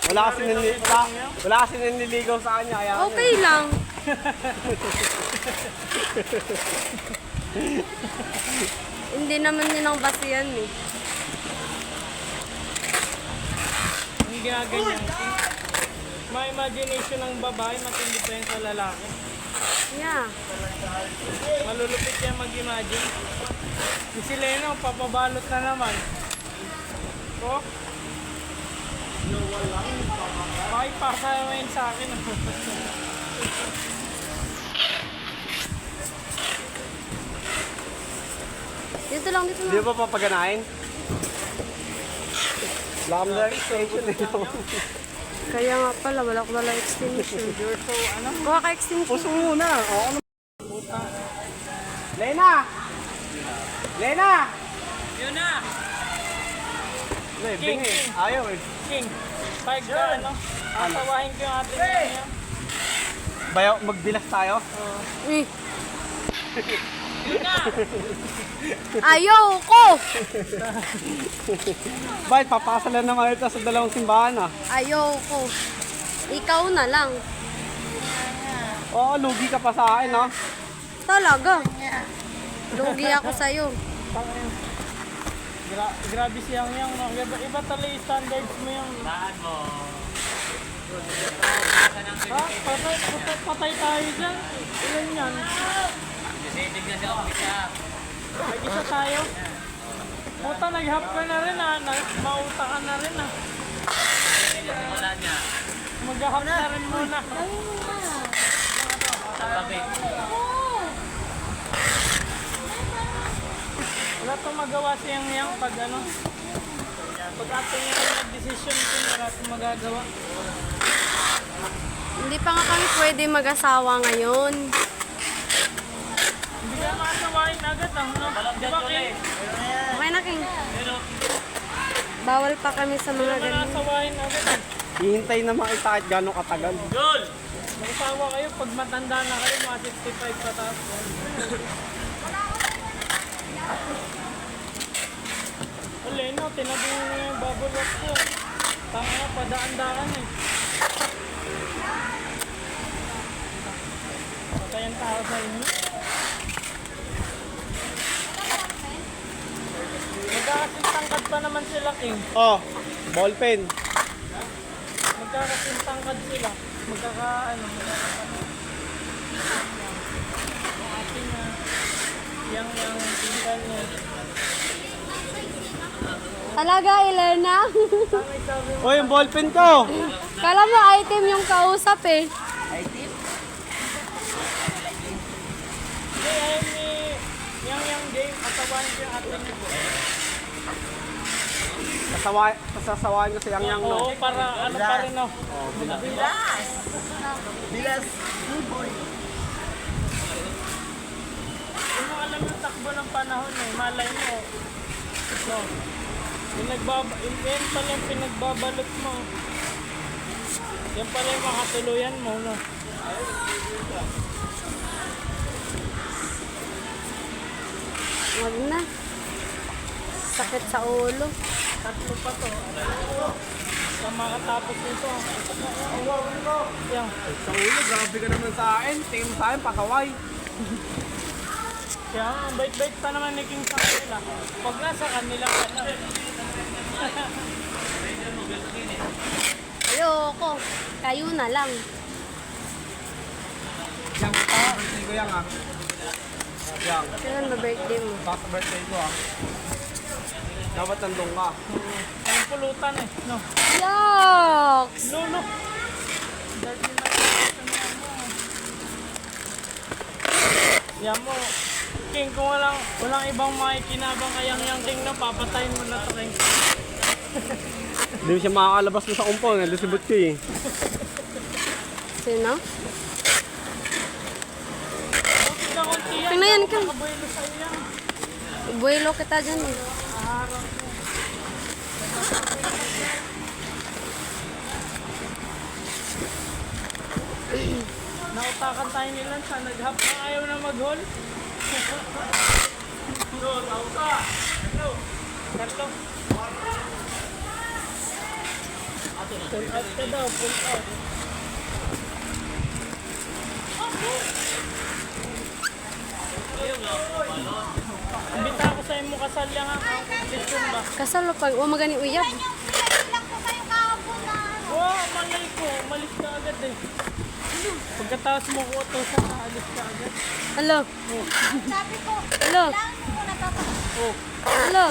Wala kasi nililigaw sa kanya. Kaya Okay lang. Hindi naman yun ang basihan eh. Ang ginaganyan. May imagination ng babae, matindi pa yan sa lalaki. Yeah. Malulupit yan mag-imagine. Si Leno, papabalot na naman. Oh? Bakit pasayawain sa akin? Dito lang, dito Di lang. ba papaganahin? Wala kami na extension eh. Kaya nga pala, wala ko wala extension. You're so, ano? Kuha ka extension. Puso muna. Oo, ano? Putang. Lena! Lena! Yun na! Hindi, King, bingi. King. Ayaw eh. King, pag ano? Asawahin ko yung ating niya. Bayaw, magbilas tayo? Eh, Yun na! ayaw ko! Bakit papasalan naman ito sa dalawang simbahan ah? Ayaw ko. Ikaw na lang. Oo, lugi ka pa sa akin ah. Talaga. Lugi ako sa'yo. Grabe siyang yung, no? Iba talaga yung standards mo yung... Saan mo? Ha? Patay tayo dyan. Ilan yan? May isa tayo. Puta, nag-hap ka na rin ah. Mauta ka na rin ah. Mag-hap na rin muna. Wala itong magawa siyang yang pag ano. Pag ating yung nag-decision kung wala itong magagawa. Hindi pa nga kami pwede mag-asawa ngayon. Hindi ka makasawain agad ah. No? Di ba, King? Okay na, King. Bawal pa kami sa Hindi mga ka ganyan. makasawain agad ah. Hihintay naman kita kahit gano'ng katagal. Mag-asawa kayo pag matanda na kayo, mga 65 pataas. Leno, tinabi mo yung bubble wrap ko. Tanga na, padaan-daan eh. Patay ang tao sa inyo. Magkakasintangkad pa naman sila, King. Oh, ballpen. Magkakasintangkad sila. Magkakaano. Yung ating yang tingkal niya. Talaga, Ilerna? Oh, yung ballpen ko! Kala mo item yung kausap eh. Hindi, ayun ni yang game. Atawain ko yung ating ito. Sasawain ko si Yang Yang, no? Oo, para ano pa rin, no? Bilas! Kung mo alam yung takbo ng panahon eh, malay mo. No. Yan pala yung pinagbabalot mo. Yan pala yung makatuluyan mo, no? Wag na. Sakit sa ulo. Tatlo pa to. Sa makatapos nito. Yan. Sa ulo, grabe ka naman sa akin. Tingin mo sa akin, pakaway. Kaya ang bait-bait pa naman ni King sa kanila. Pag nasa kanila ka na. Ayoko. Kayo na lang. Yang, birthday ko Yang ah. Yang, Kailan na birthday mo? baka sa birthday ko ah. Dapat nandun ka. Ang pulutan eh. No. Yucks! Lolo. Dirty na yan mo. King, kung walang ibang makikinabang kayang yang King na, papatayin mo na to, King. Hindi mo siya makakalabas mo sa umpong. Lusibot ko eh. Sino? Kunti na kunti yan. Tingnan yan, King. Nakabuelo sa'yo yan. Buelo kita dyan eh. Araw mo. Nautakan tayo nilan sa nag-hap na ayaw na mag-hol. No, tao ka. Carlo. Pull out ka daw, pull out. Imbita ako sa imo kasal yan ha. Lechon ba? Kasal pag magani uyab. Wow, malay ko. Malis ka agad eh. Pagkatapos mo ko ito sa alis ka agad. Hello. Sabi ko, Hello. kailangan mo muna tapos. Oh, Hello.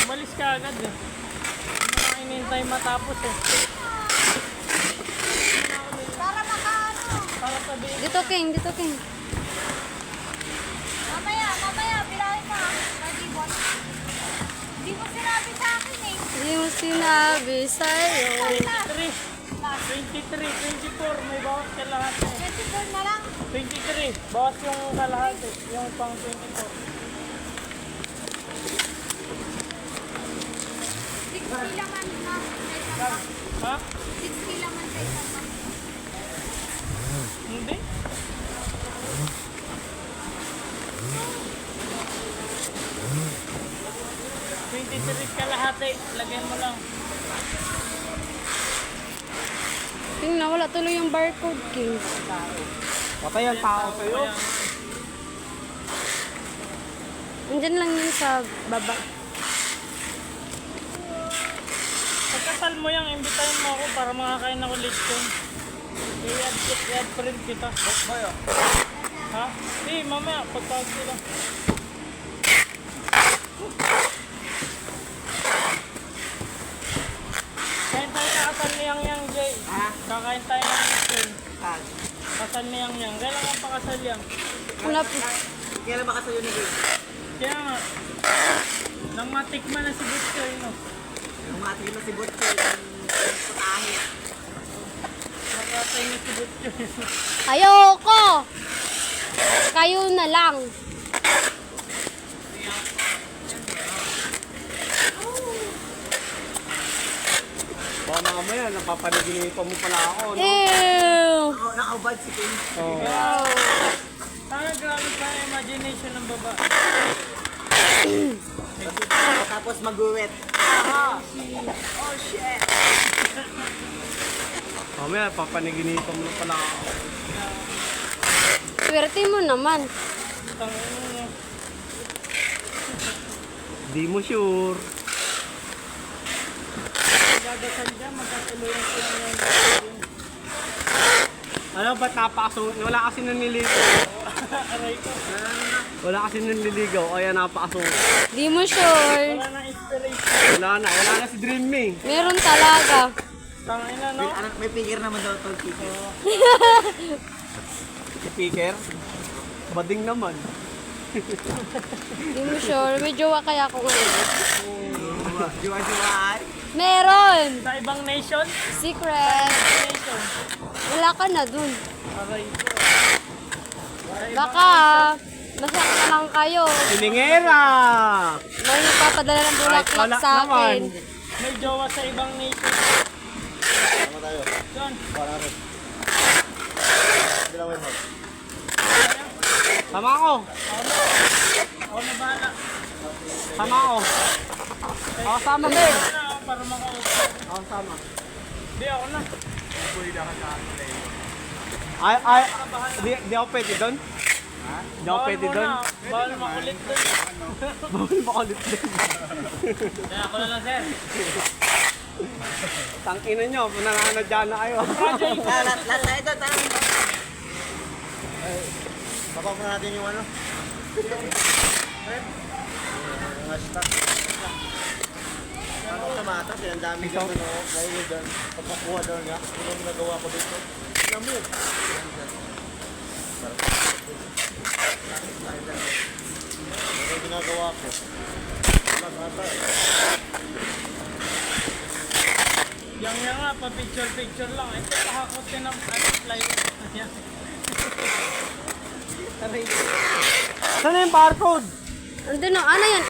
malis ka agad eh. Hindi mo inintay matapos eh. Para makaano. Para sabihin, Dito king, dito king. Mamaya, bilangin mo ha. Nagibot. Hindi mo sinabi sa akin eh. Hindi mo sinabi sa'yo. 23, 24, may bawas ka lahat eh. 24 na lang. 23, bawas yung kalahati, yung pang 24. 60 laman na. Ha? 60 laman sa isang pa. Hindi? kalahati, lagyan mo lang. King, nawala tuloy yung barcode, King. Patay ang tao sa'yo. Andyan lang yun sa baba. Pagkasal mo yan, imbitahin mo ako para makakain ako lechon. I-add print kita. Ha? Di, mamaya, pagtawag sila. Kain tayo sa kasal ni Yang Jay. Kakain tayo ng lechon. Kasal ni Yang. Kailangan pa kasal yan. Wala po. Kailan ba kasayo ni Jay? Kaya nga, nang matikman na si Butchoy, no? Yung mga tingin na si Butchoy, yung putahe. Nakatay na si Butchoy. Ayoko! Kayo na lang. Baka mamaya, napapanaginipan mo pala ako, no? Ew! Nakaubad si King. Oh. Wow! Tanga, grabe pa ang imagination ng baba. Tapos mag-uwet. Oh shit! Mamaya, papanaginipan mo pala ako. Swerte mo naman. Tanga, Di mo sure. gagasan dyan, magkatuluyan sila ngayon. Ano, ba't napakasungit? Wala kasi nanliligaw. Aray ko. Wala kasi nanliligaw, kaya napakasungit. Di mo sure. Wala na inspiration. Wala na si Dream Me. Meron talaga. Tanga na, no? May figure naman daw tol Kiki. Si Piker. Bading naman. Di mo sure. May jowa kaya ako ngayon. Jiwa-jiwaan. Meron! Sa ibang nation? Secret. Nation. Wala ka na dun. Aray ko. Baka masakit lang kayo. Siningera! May nagpapadala ng bulaklak wala sa akin. naman. May jowa sa ibang nation. Tama tayo. John, Para rin. Bilawin mo. Sama ako. ako na bahala. Sama ako. Ako sama din. Ako na, para makausap. Ako sama. Di, ako na. Di ako pwede doon? Di ako pwede doon? Bawal makulit doon. Bawal makulit doon. Kaya ako na lang, sir. Tangina nyo, nanganadya na kayo. Lahat tayo doon. Tara. Babak na natin yung ano. Yung hashtag. Ano sa mata? Ang dami dyan. Ngayon dyan. Pagpakuha daw nga. Ano ang nagawa ko dito? Alam mo. Ano ang ginagawa ko? Wala mata eh. Yang nga, pa-picture lang. Ito, pakakotin ng flywood. Yan. Aray. Saan na yung barcode? Andun na. Ano yan?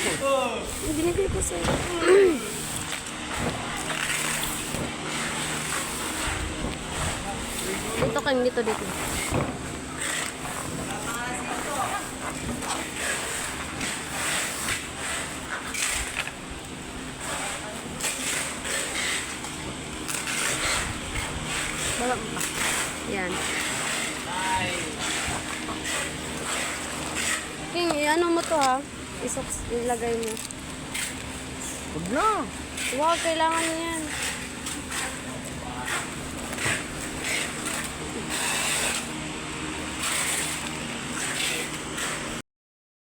Binigay ko sa'yo. Dito kang dito. Baba mo pa. Yan. King, ano mo to ha? Ilagay mo. Huwag na. Wow, kailangan niyan.